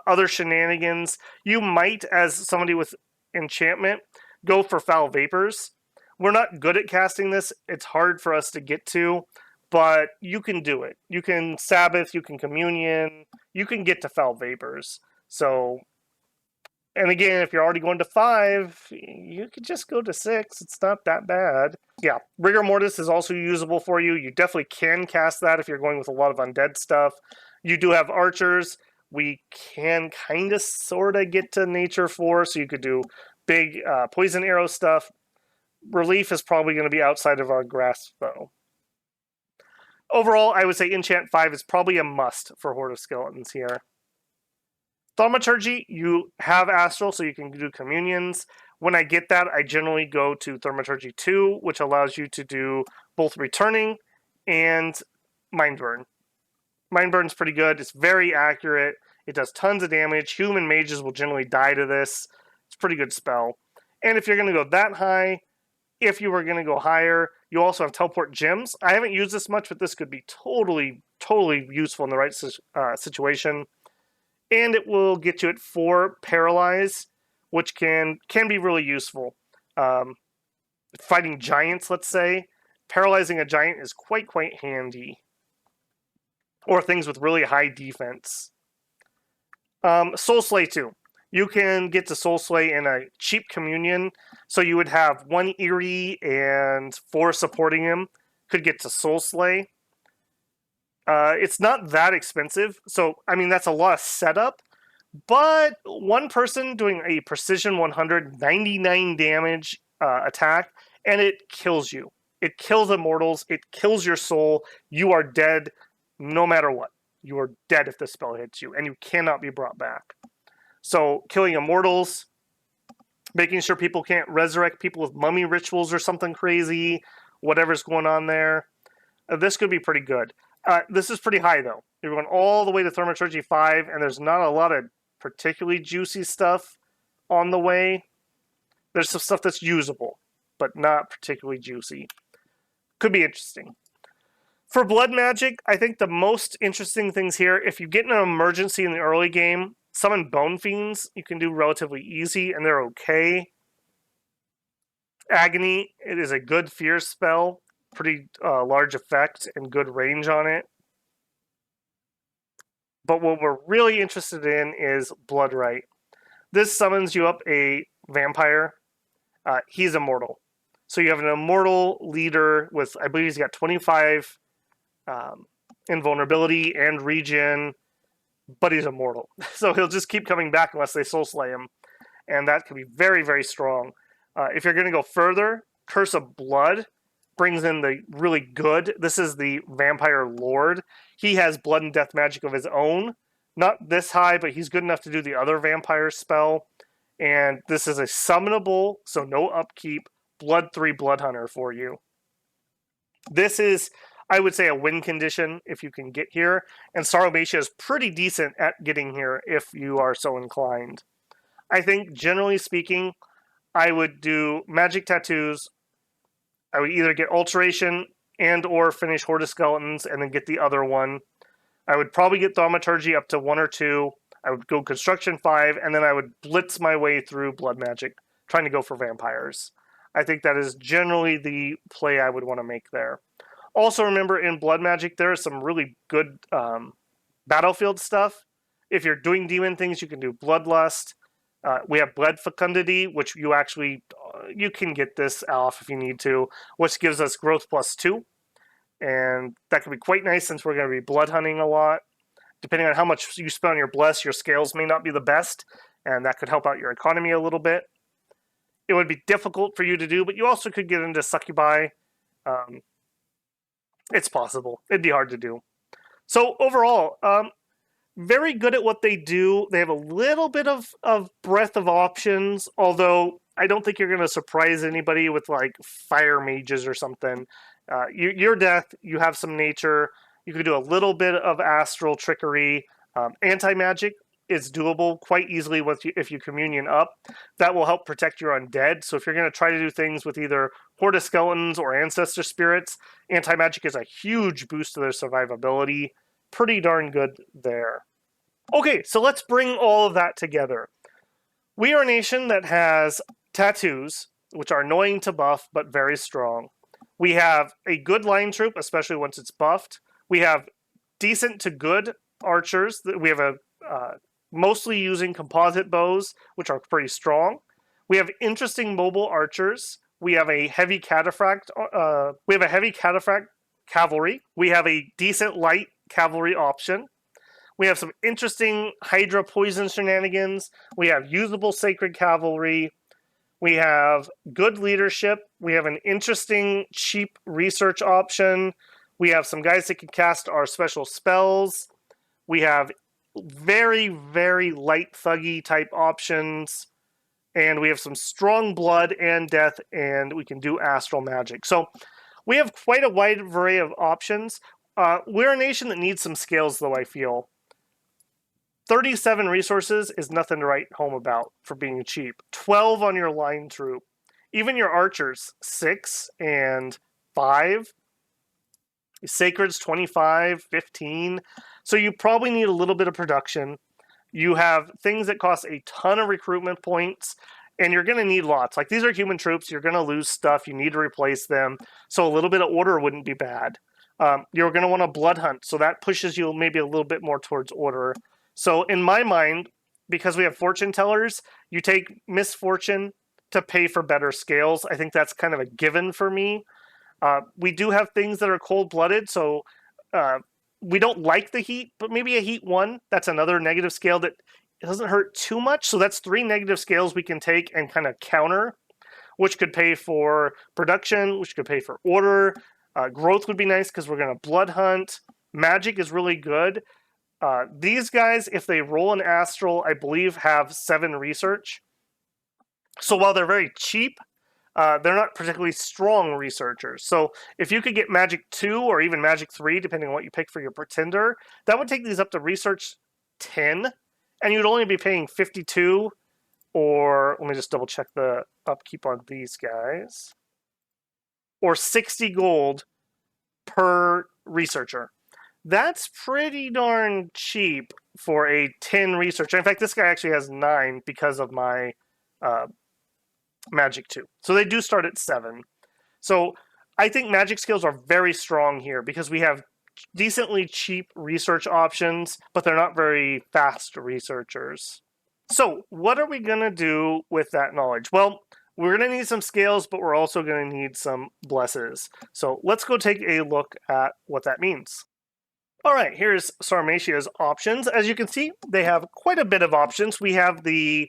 other shenanigans, you might, as somebody with enchantment, go for Foul Vapors. We're not good at casting this. It's hard for us to get to, but you can do it. You can Sabbath, you can Communion, you can get to Foul Vapors. So, and again, if you're already going to 5, you could just go to 6. It's not that bad. Yeah, Rigor Mortis is also usable for you. You definitely can cast that if you're going with a lot of undead stuff. You do have Archers. We can kind of sort of get to Nature 4, so you could do big poison arrow stuff. Relief is probably going to be outside of our grasp, though. Overall, I would say Enchant 5 is probably a must for Horde of Skeletons here. Thaumaturgy, you have Astral, so you can do Communions. When I get that, I generally go to Thaumaturgy 2, which allows you to do both Returning and Mindburn. Mindburn's pretty good. It's very accurate. It does tons of damage. Human mages will generally die to this. It's a pretty good spell. And if you're going to go that high, if you were going to go higher, you also have Teleport Gems. I haven't used this much, but this could be totally useful in the right situation. And it will get you at 4 Paralyze, which can be really useful. Fighting giants, let's say. Paralyzing a giant is quite handy. Or things with really high defense. Soul Slay 2. You can get to Soul Slay in a cheap Communion. So you would have 1 Eerie and 4 supporting him. Could get to Soul Slay. It's not that expensive. So, I mean, that's a lot of setup. But one person doing a Precision 100, 99 damage attack and it kills you. It kills immortals. It kills your soul. You are dead no matter what. You are dead if the spell hits you, and you cannot be brought back. So killing immortals, making sure people can't resurrect people with mummy rituals or something crazy, whatever's going on there. This could be pretty good. This is pretty high, though. You're going all the way to Thaumaturgy 5, and there's not a lot of particularly juicy stuff on the way. There's some stuff that's usable, but not particularly juicy. Could be interesting. For blood magic, I think the most interesting things here, if you get in an emergency in the early game, summon Bone Fiends, you can do relatively easy, and they're okay. Agony, it is a good fear spell. Pretty large effect and good range on it. But what we're really interested in is Bloodright. This summons you up a vampire. He's immortal. So you have an immortal leader with, I believe he's got 25 invulnerability and regen, but he's immortal. So he'll just keep coming back unless they soul slay him. And that can be very, very strong. If you're going to go further, Curse of Blood brings in the really good. This is the Vampire Lord. He has blood and death magic of his own. Not this high, but he's good enough to do the other vampire spell. And this is a summonable, so no upkeep, Blood 3 Blood Hunter for you. This is, I would say, a win condition if you can get here. And Sauromatia is pretty decent at getting here if you are so inclined. I think, generally speaking, I would do Magic Tattoos. I would either get Alteration and or finish Horde of Skeletons and then get the other one. I would probably get Thaumaturgy up to 1 or 2. I would go Construction 5, and then I would blitz my way through Blood Magic, trying to go for vampires. I think that is generally the play I would want to make there. Also remember, in Blood Magic, there is some really good battlefield stuff. If you're doing demon things, you can do Bloodlust. We have Blood Fecundity, which you actually, you can get this off if you need to, which gives us growth +2. And that can be quite nice since we're going to be blood hunting a lot. Depending on how much you spend on your bless, your scales may not be the best, and that could help out your economy a little bit. It would be difficult for you to do, but you also could get into Succubi. It's possible. It'd be hard to do. So overall, very good at what they do. They have a little bit of breadth of options, although I don't think you're going to surprise anybody with like fire mages or something. Your death, you have some nature. You could do a little bit of astral trickery. Anti-magic is doable quite easily if you communion up. That will help protect your undead. So if you're going to try to do things with either Horde of Skeletons or Ancestor Spirits, anti-magic is a huge boost to their survivability. Pretty darn good there. Okay, so let's bring all of that together. We are a nation that has tattoos, which are annoying to buff, but very strong. We have a good line troop, especially once it's buffed. We have decent to good archers. We have a mostly using composite bows, which are pretty strong. We have interesting mobile archers. We have a heavy cataphract. Cavalry. We have a decent light cavalry option. We have some interesting Hydra poison shenanigans. We have usable sacred cavalry. We have good leadership. We have an interesting cheap research option. We have some guys that can cast our special spells. We have very, very light thuggy type options. And we have some strong blood and death, and we can do astral magic. So we have quite a wide array of options. We're a nation that needs some scales, though, I feel. 37 resources is nothing to write home about for being cheap. 12 on your line troop. Even your archers, 6 and 5. Sacred's 25, 15. So you probably need a little bit of production. You have things that cost a ton of recruitment points, and you're going to need lots. Like, these are human troops. You're going to lose stuff. You need to replace them. So a little bit of order wouldn't be bad. You're going to want a blood hunt, so that pushes you maybe a little bit more towards order. So in my mind, because we have fortune tellers, you take misfortune to pay for better scales. I think that's kind of a given for me. We do have things that are cold-blooded, so we don't like the heat, but maybe a heat 1, that's another negative scale that it doesn't hurt too much. So that's 3 negative scales we can take and kind of counter. which could pay for production, which could pay for order. Growth would be nice because we're going to blood hunt. Magic is really good. These guys, if they roll an astral, I believe have 7 research. So while they're very cheap, they're not particularly strong researchers. So if you could get Magic 2 or even Magic 3, depending on what you pick for your Pretender, that would take these up to Research 10, and you'd only be paying 52, or let me just double check the upkeep on these guys, or 60 gold per researcher. That's pretty darn cheap for a 10 researcher. In fact, this guy actually has 9 because of my Magic 2. So they do start at 7. So I think Magic skills are very strong here because we have decently cheap research options, but they're not very fast researchers. So what are we going to do with that knowledge? Well, we're going to need some scales, but we're also going to need some blesses. So let's go take a look at what that means. All right, here's Sauromatia's options. As you can see, they have quite a bit of options. We have the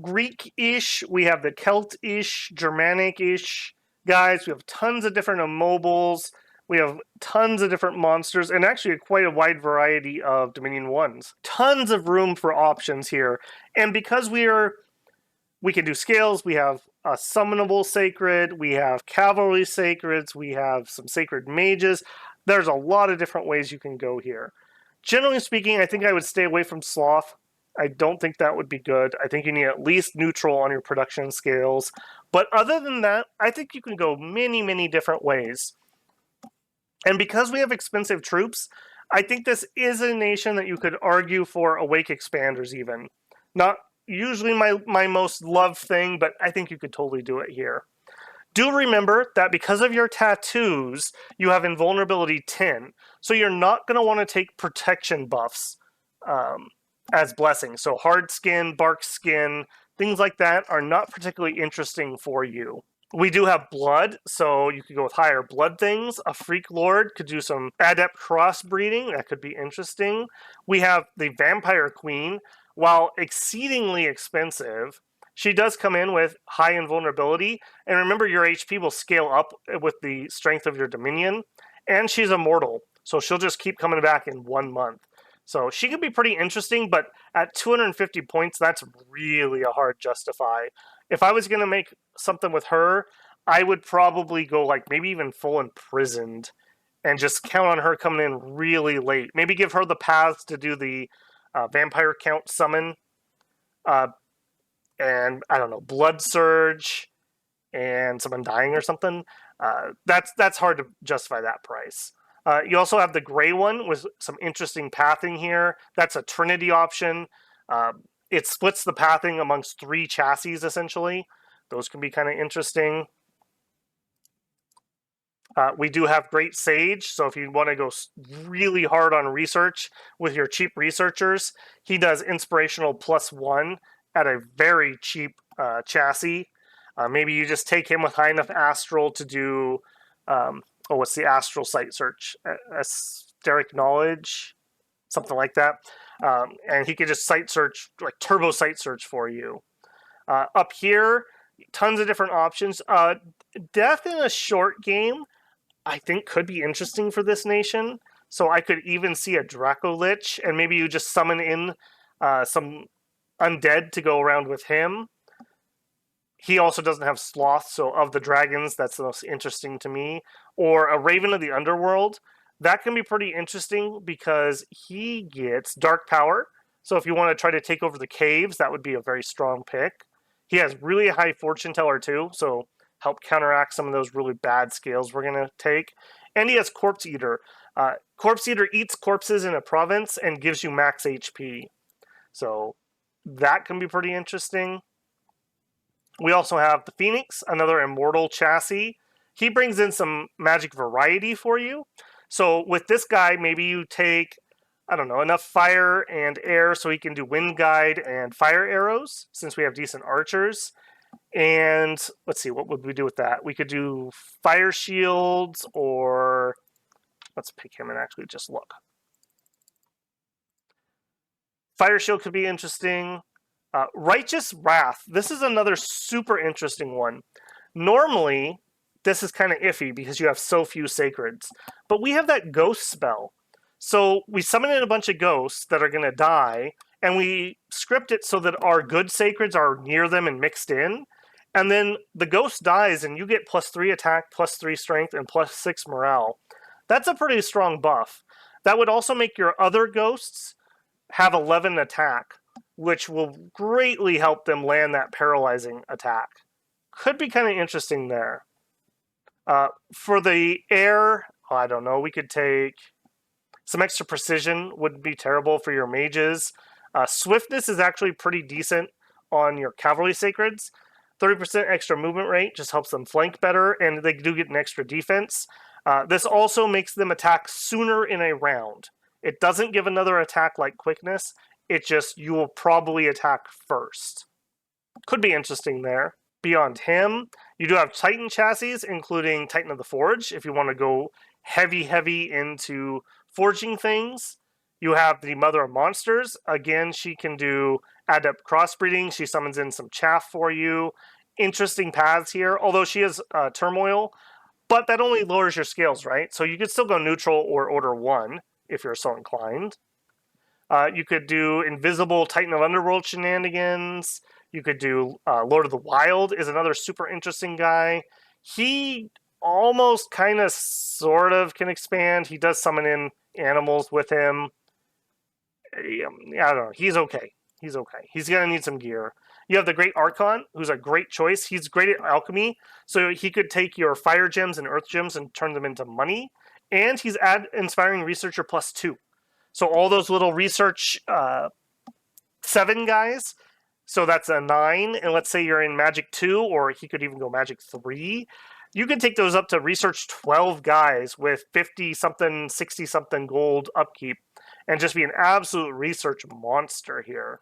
Greek-ish, we have the Celt-ish, Germanic-ish guys. We have tons of different immobiles. We have tons of different monsters, and actually quite a wide variety of Dominion 1s. Tons of room for options here. And because we can do scales, we have a summonable sacred, we have cavalry sacreds, we have some sacred mages. There's a lot of different ways you can go here. Generally speaking, I think I would stay away from Sloth. I don't think that would be good. I think you need at least neutral on your production scales. But other than that, I think you can go many, many different ways. And because we have expensive troops, I think this is a nation that you could argue for Awake Expanders even. Not usually my most loved thing, but I think you could totally do it here. Do remember that because of your tattoos, you have invulnerability 10. So you're not going to want to take protection buffs as blessings. So hard skin, bark skin, things like that are not particularly interesting for you. We do have blood, so you could go with higher blood things. A Freak Lord could do some adept crossbreeding. That could be interesting. We have the Vampire Queen. While exceedingly expensive, she does come in with high invulnerability. And remember, your HP will scale up with the strength of your Dominion. And she's immortal, so she'll just keep coming back in 1 month. So she could be pretty interesting, but at 250 points, that's really a hard justify. If I was going to make something with her, I would probably go like maybe even full imprisoned and just count on her coming in really late. Maybe give her the paths to do the vampire count summon. And I don't know, blood surge and some undying or something. That's hard to justify that price. You also have the gray one with some interesting pathing here. That's a Trinity option. It splits the pathing amongst 3 chassis, essentially. Those can be kind of interesting. We do have Great Sage, so if you want to go really hard on research with your cheap researchers, he does Inspirational +1 at a very cheap chassis. Maybe you just take him with high enough Astral to do... what's the Astral Sight Search? Asteric Knowledge? Something like that. And he could just sight search, like turbo sight search for you. Up here, tons of different options. Death in a short game, I think, could be interesting for this nation. So I could even see a Draco Lich, and maybe you just summon in some undead to go around with him. He also doesn't have Sloth, so of the dragons, that's the most interesting to me. Or a Raven of the Underworld. That can be pretty interesting because he gets Dark Power. So if you want to try to take over the caves, that would be a very strong pick. He has really high Fortune Teller too, so help counteract some of those really bad scales we're going to take. And he has Corpse Eater. Corpse Eater eats corpses in a province and gives you max HP. So that can be pretty interesting. We also have the Phoenix, another immortal chassis. He brings in some magic variety for you. So with this guy, maybe you take, I don't know, enough fire and air so he can do wind guide and fire arrows, since we have decent archers. And let's see, what would we do with that? We could do fire shields, or let's pick him and actually just look. Fire shield could be interesting. Righteous Wrath. This is another super interesting one. Normally, this is kind of iffy because you have so few sacreds, but we have that ghost spell. So we summon in a bunch of ghosts that are going to die, and we script it so that our good sacreds are near them and mixed in. And then the ghost dies, and you get +3 attack, +3 strength, and +6 morale. That's a pretty strong buff. That would also make your other ghosts have 11 attack, which will greatly help them land that paralyzing attack. Could be kind of interesting there. For the air, I don't know, we could take some extra precision, wouldn't be terrible for your mages. Swiftness is actually pretty decent on your cavalry sacreds. 30% extra movement rate just helps them flank better, and they do get an extra defense. This also makes them attack sooner in a round. It doesn't give another attack like quickness, it just, you will probably attack first. Could be interesting there. Beyond him, you do have Titan chassis, including Titan of the Forge, if you want to go heavy into forging things. You have the Mother of Monsters. Again, she can do adept crossbreeding. She summons in some chaff for you. Interesting paths here, although she is turmoil, but that only lowers your scales, right? So you could still go neutral or order 1 if you're so inclined. You could do Invisible Titan of Underworld shenanigans. You could do Lord of the Wild is another super interesting guy. He almost kind of sort of can expand. He does summon in animals with him. I don't know. He's okay. He's going to need some gear. You have the Great Archon, who's a great choice. He's great at alchemy, so he could take your fire gems and earth gems and turn them into money. And he's Inspiring Researcher +2. So all those little research 7 guys, so that's a 9, and let's say you're in Magic 2, or he could even go Magic 3, you can take those up to Research 12 guys with 50-something, 60-something gold upkeep, and just be an absolute research monster here.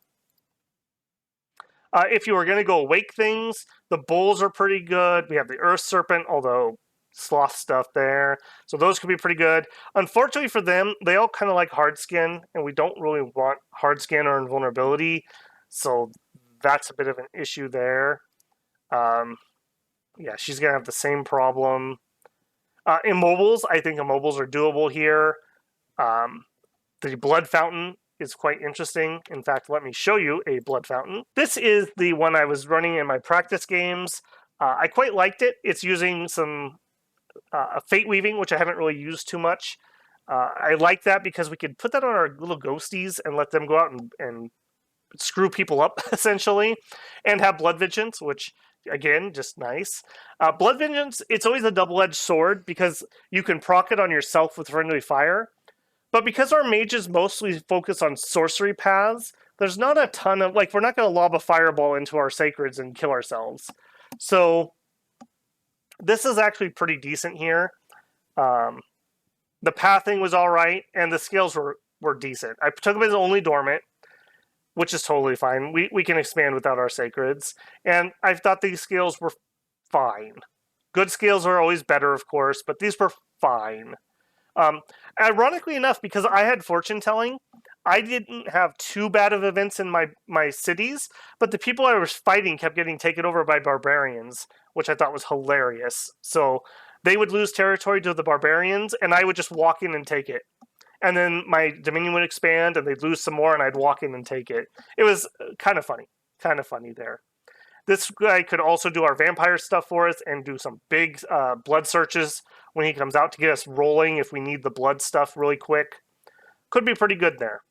If you were going to go Awake things, the Bulls are pretty good. We have the Earth Serpent, although sloth stuff there. So those could be pretty good. Unfortunately for them, they all kind of like hard skin, and we don't really want hard skin or invulnerability. So that's a bit of an issue there. Yeah, she's going to have the same problem. Immobiles, I think immobiles are doable here. The Blood Fountain is quite interesting. In fact, let me show you a Blood Fountain. This is the one I was running in my practice games. I quite liked it. It's using some Fate Weaving, which I haven't really used too much. I like that because we could put that on our little ghosties and let them go out and screw people up, essentially, and have Blood Vengeance, which, again, just nice. Blood Vengeance, it's always a double-edged sword because you can proc it on yourself with Friendly Fire, but because our mages mostly focus on sorcery paths, there's not a ton of, like, we're not going to lob a fireball into our sacreds and kill ourselves. So this is actually pretty decent here. The pathing was all right, and the scales were decent. I took them as only dormant, which is totally fine. We can expand without our sacreds, and I thought these scales were fine. Good scales are always better, of course, but these were fine. Ironically enough, because I had fortune telling, I didn't have too bad of events in my cities, but the people I was fighting kept getting taken over by barbarians, which I thought was hilarious. So they would lose territory to the barbarians, and I would just walk in and take it. And then my dominion would expand, and they'd lose some more, and I'd walk in and take it. It was kind of funny. Kind of funny there. This guy could also do our vampire stuff for us and do some big blood searches when he comes out to get us rolling if we need the blood stuff really quick. Could be pretty good there.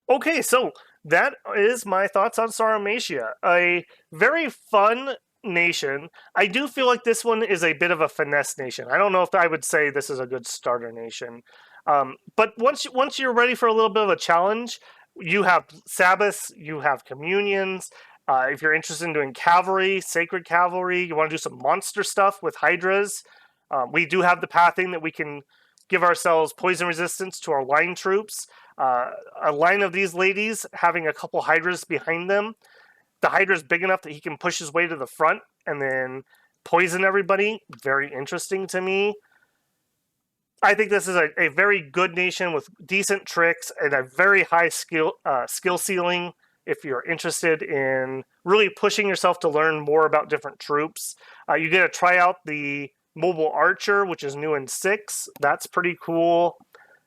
Okay, so that is my thoughts on Sauromatia. A very fun nation. I do feel like this one is a bit of a finesse nation. I don't know if I would say this is a good starter nation. But once you're ready for a little bit of a challenge, you have Sabbaths, you have communions. If you're interested in doing cavalry, sacred cavalry, you want to do some monster stuff with hydras, we do have the pathing that we can give ourselves poison resistance to our line troops. A line of these ladies having a couple hydras behind them. The hydra's big enough that he can push his way to the front and then poison everybody. Very interesting to me. I think this is a very good nation with decent tricks and a very high skill ceiling if you're interested in really pushing yourself to learn more about different troops. You get to try out the mobile archer, which is new in 6. That's pretty cool.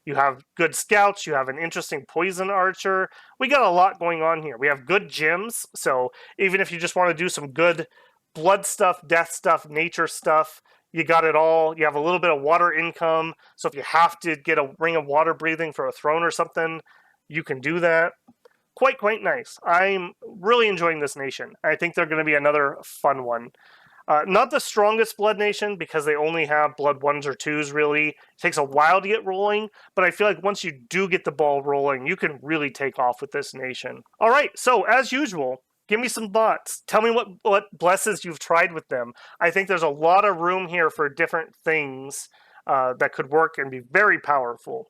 You have good scouts. You have an interesting poison archer. We got a lot going on here. We have good gyms. So even if you just want to do some good blood stuff, death stuff, nature stuff, you got it all. You have a little bit of water income. So if you have to get a ring of water breathing for a throne or something, you can do that. Quite nice. I'm really enjoying this nation. I think they're going to be another fun one. Not the strongest blood nation because they only have blood 1s or 2s, really. It takes a while to get rolling, but I feel like once you do get the ball rolling, you can really take off with this nation. All right, so as usual, give me some thoughts. Tell me what blesses you've tried with them. I think there's a lot of room here for different things that could work and be very powerful.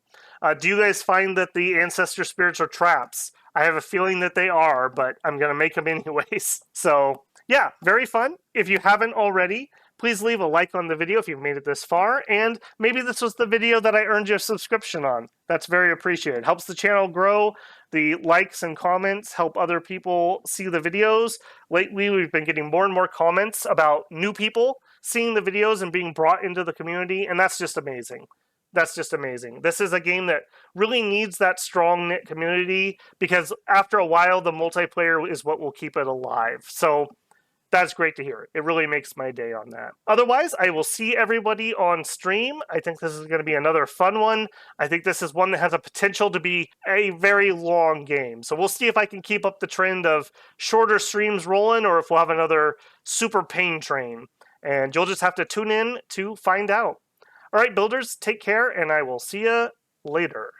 Do you guys find that the ancestor spirits are traps? I have a feeling that they are, but I'm going to make them anyways. So yeah, very fun. If you haven't already, please leave a like on the video if you've made it this far, and maybe this was the video that I earned your subscription on. That's very appreciated. Helps the channel grow. The likes and comments help other people see the videos. Lately, we've been getting more and more comments about new people seeing the videos and being brought into the community, and that's just amazing. That's just amazing. This is a game that really needs that strong-knit community because after a while, the multiplayer is what will keep it alive. So that's great to hear. It really makes my day on that. Otherwise, I will see everybody on stream. I think this is going to be another fun one. I think this is one that has a potential to be a very long game. So we'll see if I can keep up the trend of shorter streams rolling or if we'll have another super pain train. And you'll just have to tune in to find out. All right, builders, take care, and I will see you later.